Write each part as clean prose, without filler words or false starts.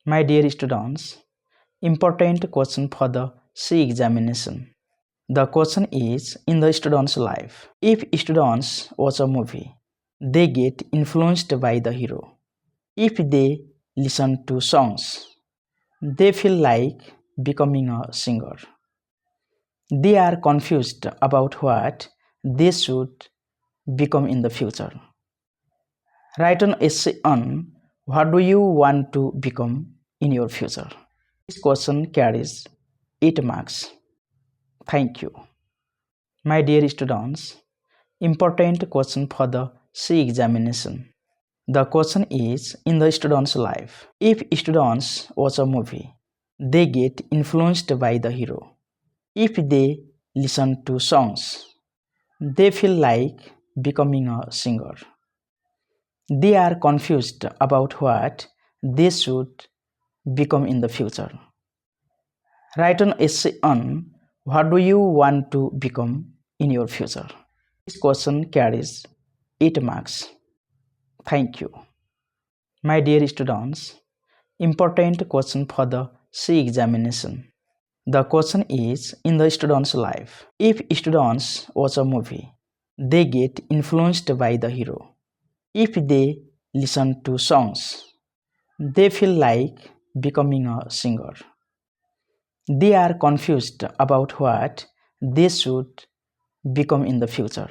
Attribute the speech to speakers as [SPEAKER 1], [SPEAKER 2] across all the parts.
[SPEAKER 1] My dear students, important question for the C examination. The question is in the student's life. If students watch a movie, they get influenced by the hero. If they listen to songs, they feel like becoming a singer. They are confused about what they should become in the future. Write an essay on what do you want to become in your future. This question carries 8 marks. Thank you. My dear students, important question for the C examination. The question is in the student's life. If students watch a movie, they get influenced by the hero. If they listen to songs, they feel like becoming a singer. They are confused about what they should become in the future. Write an essay on what do you want to become in your future. This question carries 8 marks. Thank you. My dear students, important question for the C examination. The question is in the student's life. If students watch a movie, they get influenced by the hero. If they listen to songs, they feel like becoming a singer. They are confused about what they should become in the future.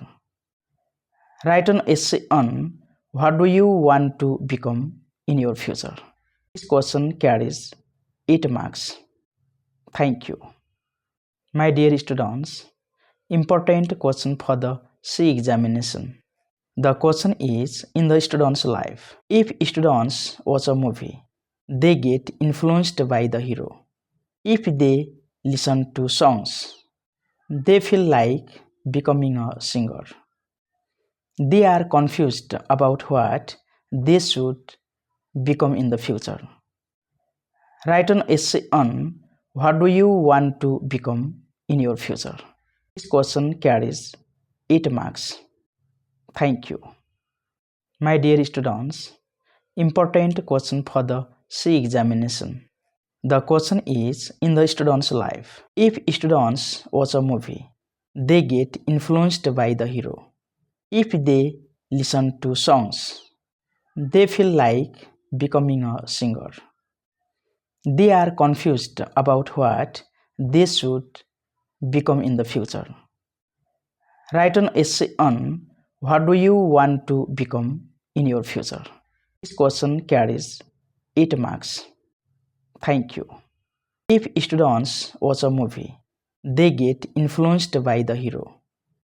[SPEAKER 1] Write an essay on what do you want to become in your future. This question carries 8 marks. Thank you. My dear students, important question for the C examination. The question is in the student's life. If students watch a movie, they get influenced by the hero. If they listen to songs, they feel like becoming a singer. They are confused about what they should become in the future. Write an essay on what do you want to become in your future. This question carries 8 marks. Thank you. My dear students, important question for the C examination. The question is in the student's life. If students watch a movie, they get influenced by the hero. If they listen to songs, they feel like becoming a singer. They are confused about what they should become in the future. Write an essay on what do you want to become in your future. This question carries 8 marks. Thank you. If students watch a movie, they get influenced by the hero.